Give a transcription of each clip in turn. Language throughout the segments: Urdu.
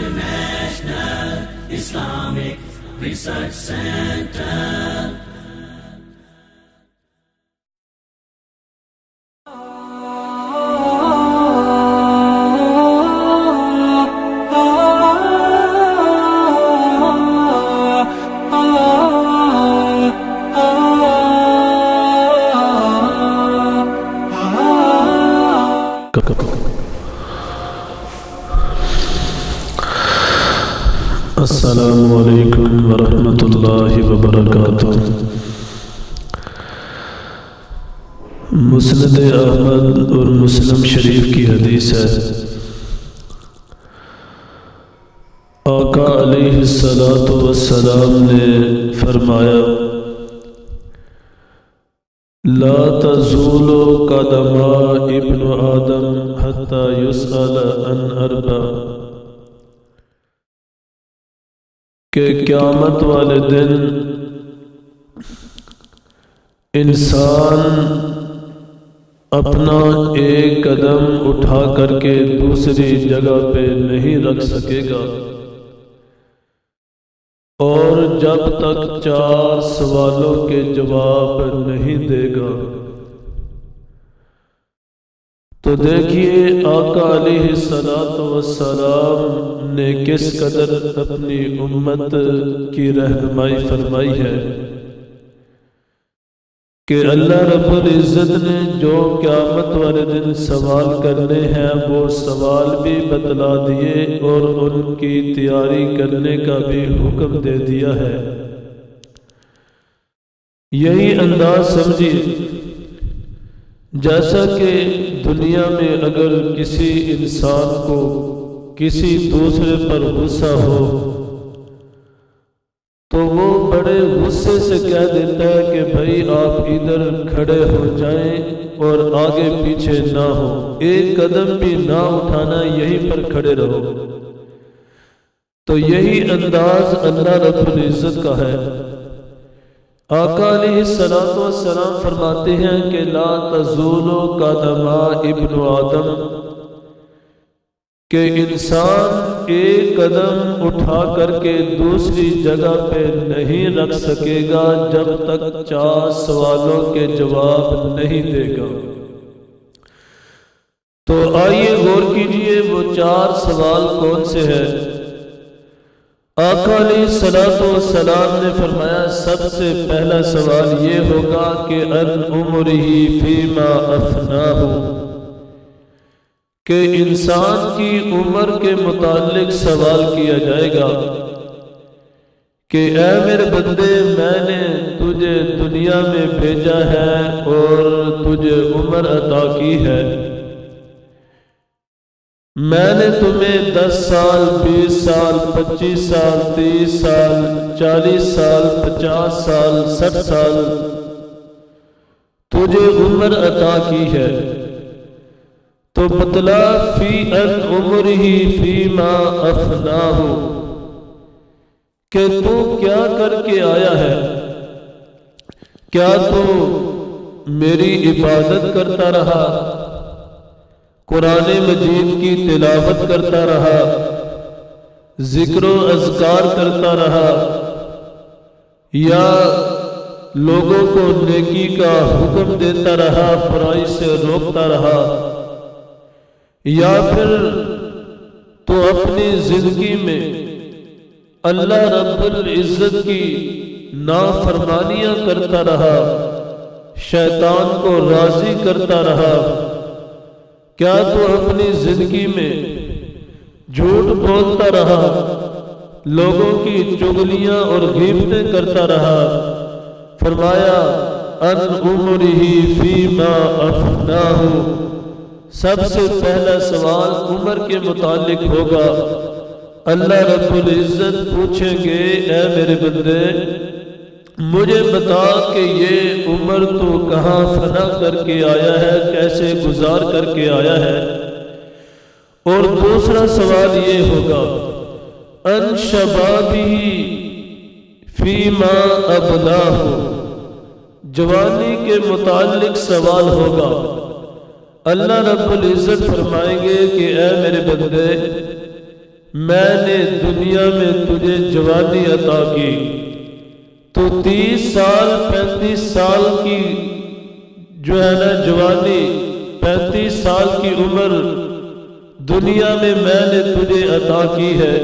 International Islamic Research Center. السلام علیکم ورحمۃ اللہ وبرکاتہ۔ مسند احمد اور مسلم شریف کی حدیث ہے، آقا علیہ الصلوۃ والسلام نے فرمایا، لا تزول قدم ابن آدم حتی یسأل عن اربع، کہ قیامت والے دن انسان اپنا ایک قدم اٹھا کر کے دوسری جگہ پہ نہیں رکھ سکے گا، اور جب تک 4 سوالوں کے جواب نہیں دے گا۔ تو دیکھیے آقا علیہ السلام نے کس قدر اپنی امت کی رہنمائی فرمائی ہے کہ اللہ رب العزت نے جو قیامت والے دن سوال کرنے ہیں وہ سوال بھی بتلا دیے اور ان کی تیاری کرنے کا بھی حکم دے دیا ہے۔ یہی انداز سمجھیے، جیسا کہ دنیا میں اگر کسی انسان کو کسی دوسرے پر غصہ ہو تو وہ بڑے غصے سے کہہ دیتا ہے کہ بھائی آپ ادھر کھڑے ہو جائیں اور آگے پیچھے نہ ہو، ایک قدم بھی نہ اٹھانا، یہیں پر کھڑے رہو۔ تو یہی انداز اللہ رب العزت کا ہے۔ آقا علیہ السلام فرماتے ہیں کہ لا تزول قدم ابن آدم، کہ انسان ایک قدم اٹھا کر کے دوسری جگہ پہ نہیں رکھ سکے گا جب تک 4 سوالوں کے جواب نہیں دے گا۔ تو آئیے غور کیجئے وہ 4 سوال کون سے ہیں۔ آقا علیہ السلام نے فرمایا سب سے پہلا سوال یہ ہوگا کہ ان عمرہ فیما افناہ، کہ انسان کی عمر کے متعلق سوال کیا جائے گا کہ اے میرے بندے، میں نے تجھے دنیا میں بھیجا ہے اور تجھے عمر عطا کی ہے، میں نے تمہیں 10 سال 20 سال 25 سال 30 سال 40 سال 50 سال 60 سال تجھے عمر عطا کی ہے۔ تو بتلا فی ان عمرہ فیما افناہ، کہ تو کیا کر کے آیا ہے؟ کیا تو میری عبادت کرتا رہا، قرآن مجید کی تلاوت کرتا رہا، ذکر و اذکار کرتا رہا، یا لوگوں کو نیکی کا حکم دیتا رہا، برائی سے روکتا رہا، یا پھر تو اپنی زندگی میں اللہ رب العزت کی نافرمانیاں کرتا رہا، شیطان کو راضی کرتا رہا؟ کیا تو اپنی زندگی میں جھوٹ بولتا رہا، لوگوں کی چغلیاں اور غیبتیں کرتا رہا؟ فرمایا ان عمرہ فیما افناہ، سب سے پہلا سوال عمر کے متعلق ہوگا۔ اللہ رب العزت پوچھیں گے اے میرے بندے، مجھے بتا کہ یہ عمر تو کہاں فنا کر کے آیا ہے، کیسے گزار کر کے آیا ہے؟ اور دوسرا سوال یہ ہوگا ان شبابہ فیما ابلاہ، جوانی کے متعلق سوال ہوگا۔ اللہ رب العزت فرمائیں گے کہ اے میرے بندے، میں نے دنیا میں تجھے جوانی عطا کی، تو 30 سال 35 سال کی جو ہے نا جوانی، 35 سال کی عمر دنیا میں نے تجھے عطا کی ہے،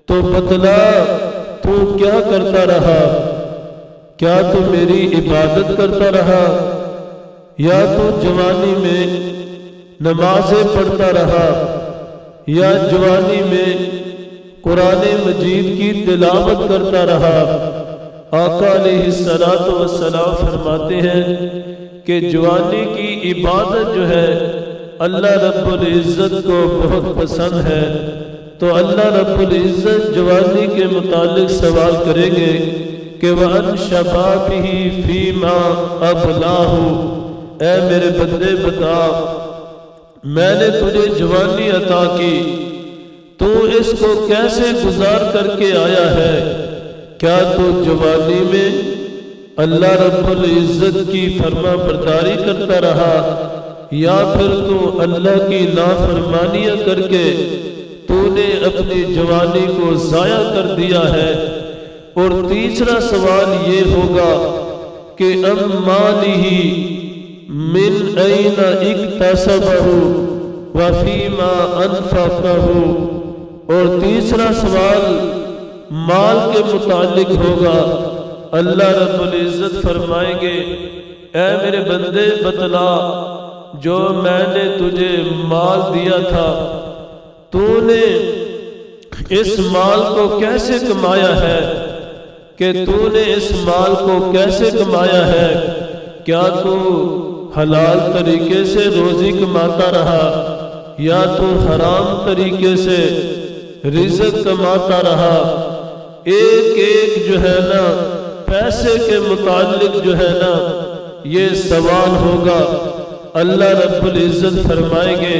تو بتلا تو کیا کرتا رہا؟ کیا تو میری عبادت کرتا رہا، یا تو جوانی میں نمازیں پڑھتا رہا، یا جوانی میں قرآن مجید کی تلاوت کرتا رہا؟ آقا علیہ السلام فرماتے ہیں کہ جوانی کی عبادت جو ہے اللہ رب العزت کو بہت پسند ہے، تو اللہ رب العزت جوانی کے متعلق سوال کریں گے کہ وَأَنْ شَبَابِهِ فِيمَا أَبْلَاهُ، اے میرے بندے بتا، میں نے تجھے جوانی عطا کی، تو اس کو کیسے گزار کر کے آیا ہے؟ کیا تو جوانی میں اللہ رب العزت کی فرما برداری کرتا رہا، یا پھر تو اللہ کی نافرمانیاں کر کے تو نے اپنی جوانی کو ضائع کر دیا ہے؟ اور تیسرا سوال یہ ہوگا کہ مالہ من این اکتسبہ وفیما انفقہ، اور تیسرا سوال مال کے متعلق ہوگا۔ اللہ رب العزت فرمائیں گے اے میرے بندے بتلا، جو میں نے تجھے مال دیا تھا تو نے اس مال کو کیسے کمایا ہے؟ کہ تو نے اس مال کو کیسے کمایا ہے؟ کیا تو حلال طریقے سے روزی کماتا رہا، یا تو حرام طریقے سے رزق کماتا رہا؟ ایک ایک جو ہے نا پیسے کے متعلق جو ہے نا یہ سوال ہوگا۔ اللہ رب العزت فرمائیں گے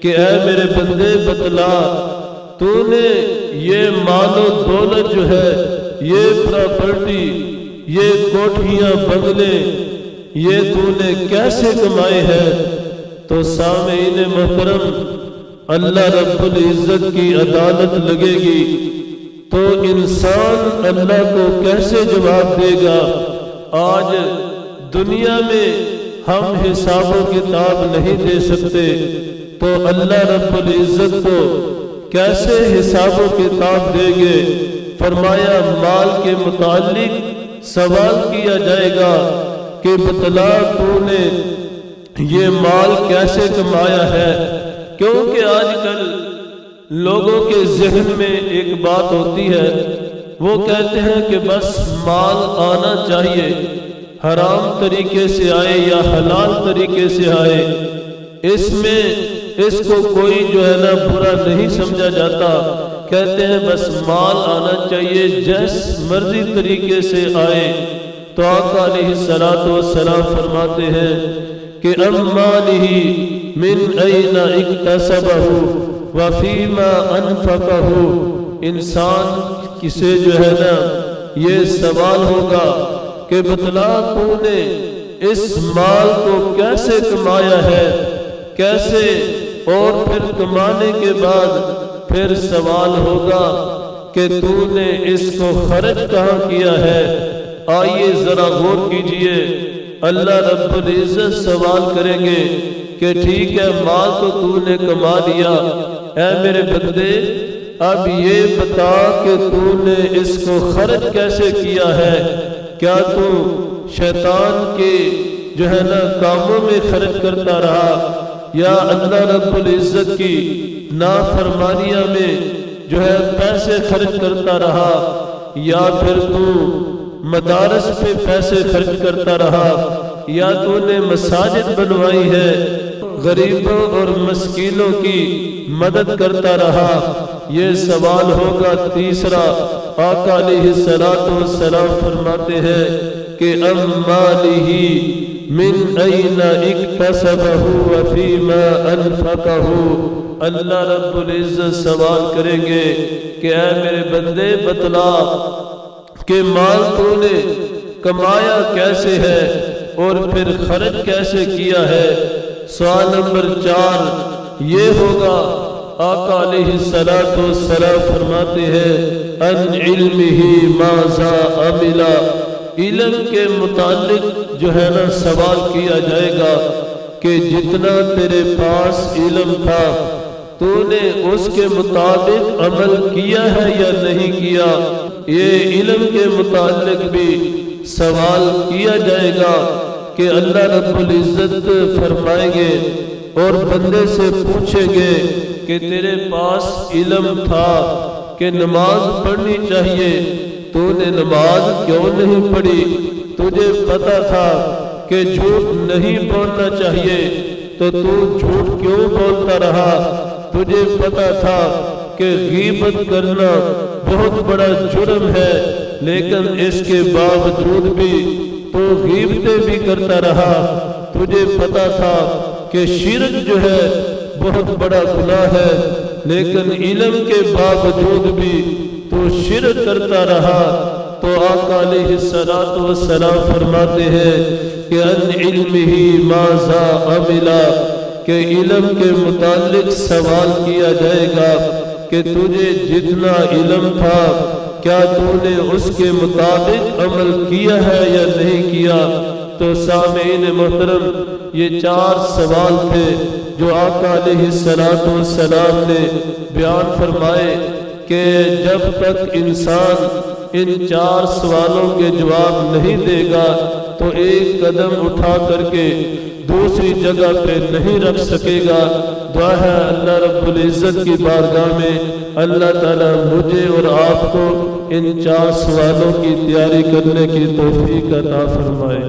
کہ اے میرے بندے بتلا، تو نے یہ مال و دولت جو ہے، یہ پراپرٹی، یہ کوٹھیاں بنگلے، یہ تو نے کیسے کمائے ہیں؟ تو سامعین محترم، اللہ رب العزت کی عدالت لگے گی تو انسان اللہ کو کیسے جواب دے گا؟ آج دنیا میں ہم حساب و کتاب نہیں دے سکتے، تو اللہ رب العزت کو کیسے حساب و کتاب دیں گے؟ فرمایا مال کے متعلق سوال کیا جائے گا کہ بتلا تو نے یہ مال کیسے کمایا ہے؟ کیونکہ آج کل لوگوں کے ذہن میں ایک بات ہوتی ہے، وہ کہتے ہیں کہ بس مال آنا چاہیے، حرام طریقے سے آئے یا حلال طریقے سے آئے، اس کو کوئی جو ہے نا برا نہیں سمجھا جاتا۔ کہتے ہیں بس مال آنا چاہیے، جیس مرضی طریقے سے آئے۔ تو آقا علیہ السلام فرماتے ہیں کہ مالہ من این اکتسبہ وفیما انفقہ، انسان کسے جو ہے نا یہ سوال ہوگا کہ بتلا تو نے اس مال کو کیسے کمایا ہے، کیسے، اور پھر کمانے کے بعد پھر سوال ہوگا کہ تو نے اس کو خرچ کہاں کیا ہے۔ آئیے ذرا غور کیجئے، اللہ رب العزت سوال کریں گے کہ ٹھیک ہے مال تو نے کما لیا، اے میرے بندے اب یہ بتا کہ تو نے اس کو خرچ کیسے کیا ہے؟ کیا تو شیطان کے جو ہے نا کاموں میں خرچ کرتا رہا، یا اللہ رب العزت کی نافرمانیاں میں جو ہے پیسے خرچ کرتا رہا، یا پھر تو مدارس پہ پیسے خرچ کرتا رہا، یا تو نے مساجد بنوائی ہے، غریبوں اور مسکینوں کی مدد کرتا رہا؟ یہ سوال ہوگا۔ تیسرا آقا علیہ السلام فرماتے ہیں کہ مالہ من این اکتسبہ وفیما انفقہ، اللہ رب العزت سوال کریں گے کہ اے میرے بندے بتلا کہ مال تو نے کمایا کیسے ہے اور پھر خرچ کیسے کیا ہے؟ سوال نمبر 4 یہ ہوگا آقا علیہ السلام فرماتے ہیں ان علمہ ماذا عملا، علم کے متعلق جو ہے نا سوال کیا جائے گا کہ جتنا تیرے پاس علم تھا تو نے اس کے مطابق عمل کیا ہے یا نہیں کیا۔ یہ علم کے متعلق بھی سوال کیا جائے گا کہ اللہ رب العزت فرمائیں گے اور بندے سے پوچھیں گے کہ تیرے پاس علم تھا کہ نماز پڑھنی چاہیے، تو نے نماز کیوں نہیں پڑھی؟ تجھے پتا تھا کہ جھوٹ نہیں بولنا چاہیے تو جھوٹ کیوں بولتا رہا؟ تجھے پتا تھا کہ غیبت کرنا بہت بڑا جرم ہے، لیکن اس کے باوجود بھی تو غیبتیں بھی کرتا رہا۔ تجھے پتا تھا کہ شرک جو ہے بہت بڑا گناہ ہے، لیکن علم کے باوجود بھی تو شرک کرتا رہا۔ تو آقا علیہ السلام فرماتے ہیں کہ ان علمہ ماذا عملا، کہ علم کے متعلق سوال کیا جائے گا کہ تجھے جتنا علم تھا کیا تو نے اس کے مطابق عمل کیا ہے یا نہیں کیا۔ تو سامعین محترم، یہ 4 سوال تھے جو آقا علیہ السلام نے بیان فرمائے کہ جب تک انسان ان 4 سوالوں کے جواب نہیں دے گا تو ایک قدم اٹھا کر کے دوسری جگہ پہ نہیں رکھ سکے گا۔ دعا ہے اللہ رب العزت کی بارگاہ میں اللہ تعالیٰ مجھے اور آپ کو ان 4 سوالوں کی تیاری کرنے کی توفیق عطا فرمائے۔